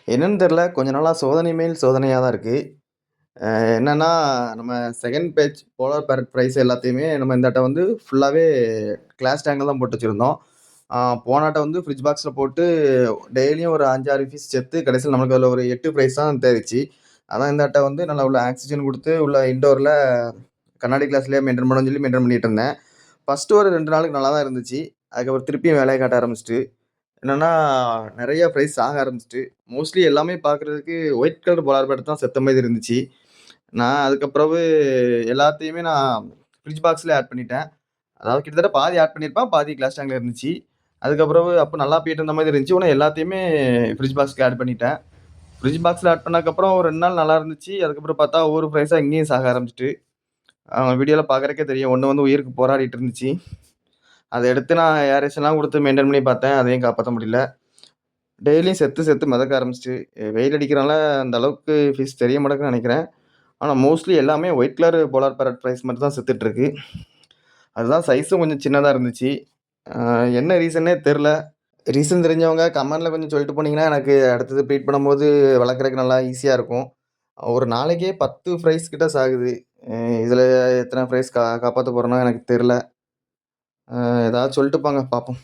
என்னன்னு தெரியல. கொஞ்ச நாளா சோதனை மேல் சோதனையா தான் இருக்கு. என்னன்னா, நம்ம second batch polar parrot price எல்லாத்தையுமே நம்ம இந்த ஆட்டம் வந்து ஃபுல்லாவே கிளாஸ் டேங்க்ல தான் போட்டு வச்சிருந்தோம். போன ஆட்டம் வந்து ஃப்ரிட்ஜ் பாக்ஸ்ல போட்டு டெய்லியும் ஒரு 5, 6 பீஸ் செத்து கடைசியில நமக்கு அதில ஒரு 8 பிரைஸ் தான் தேறிச்சு. அதான் இந்த ஆட்டம் வந்து நல்லா உள்ள ஆக்ஸிஜன் குடுத்து உள்ள இன்டோர்ல கண்ணாடி கிளாஸ்லயே மெயின்டெயின் பண்ணணும்னு சொல்லி மெயின்டெயின் பண்ணிட்டு இருந்தேன். ஃபர்ஸ்ட்டு ஒரு 2 நாளுக்கு நல்லா தான் இருந்துச்சு. அதுக்கப்புறம் திருப்பியும் வேலைய காட்ட ஆரம்பிச்சுட்டு. என்னன்னா, நெறைய பிரைஸ் ஆக ஆரம்பிச்சுட்டு. மோஸ்ட்லி எல்லாமே பார்க்கறதுக்கு ஒயிட் கலர் போலார் பேட் தான் செத்த மாரி இருந்துச்சு. நான் அதுக்கப்புறவு எல்லாத்தையுமே நான் ஃப்ரிட்ஜ் பாக்ஸ்ல ஆட் பண்ணிட்டேன். அதாவது கிட்டத்தட்ட பாதி ஆட் பண்ணியிருப்பேன். பாதி கிளாஸ் டேங்க்ல இருந்துச்சு. அதுக்கப்புறவு அப்ப நல்லா போயிட்டு இருந்த மாரி இருந்துச்சு. உடனே எல்லாத்தையுமே ஃப்ரிட்ஜ் பாக்ஸ்க்கு ஆட் பண்ணிட்டேன். ஃப்ரிட்ஜ் பாக்ஸ்ல ஆட் பண்ணதுக்கப்புறம் ஒரு 2 நாள் நல்லா இருந்துச்சு. அதுக்கப்புறம் பார்த்தா ஒவ்வொரு பிரைஸா இங்கேயும் சாக ஆரம்பிச்சுட்டு. வீடியோல பார்க்கறதுக்கே தெரியும். ஒண்ணு வந்து உயிருக்கு போராடிட்டு இருந்துச்சு. அத எடுத்து நான் ஏரேஷன்லாம் குடுத்து மெயின்டெயின் பண்ணி பார்த்தேன். அதையும் காப்பாத்த முடியல. டெய்லியும் செத்து செத்து மிதக்க ஆரம்பிச்சுட்டு. வெயில் அடிக்கிறனால அந்த அளவுக்கு ஃபிஷ் தெரிய மாட்டேங்குதுன்னு நெனைக்கிறேன். ஆனா மோஸ்ட்லி எல்லாமே white colour polar parrot price மட்டும் தான் செத்துட்டு இருக்கு. அதுதான் சைஸும் கொஞ்சம் சின்னதா இருந்துச்சு. அ என்ன ரீசன்னே தெர்ல. ரீசன் தெரிஞ்சவங்க கமெண்ட்ல கொஞ்சம் சொல்லிட்டு போனீங்கன்னா, எனக்கு அடுத்தது ப்ரீட் பண்ணும்போது வளர்க்கறதுக்கு நல்லா ஈஸியா இருக்கும். ஒரு நாளைக்கே 10 ஃப்ரைஸ் கிட்ட சாகுது. அ இதுல எத்தன ஃப்ரைஸ் காப்பாத்த போறேனோ எனக்கு தெர்ல. ஏதாவது சொல்லிட்டு போங்க பாப்போம்.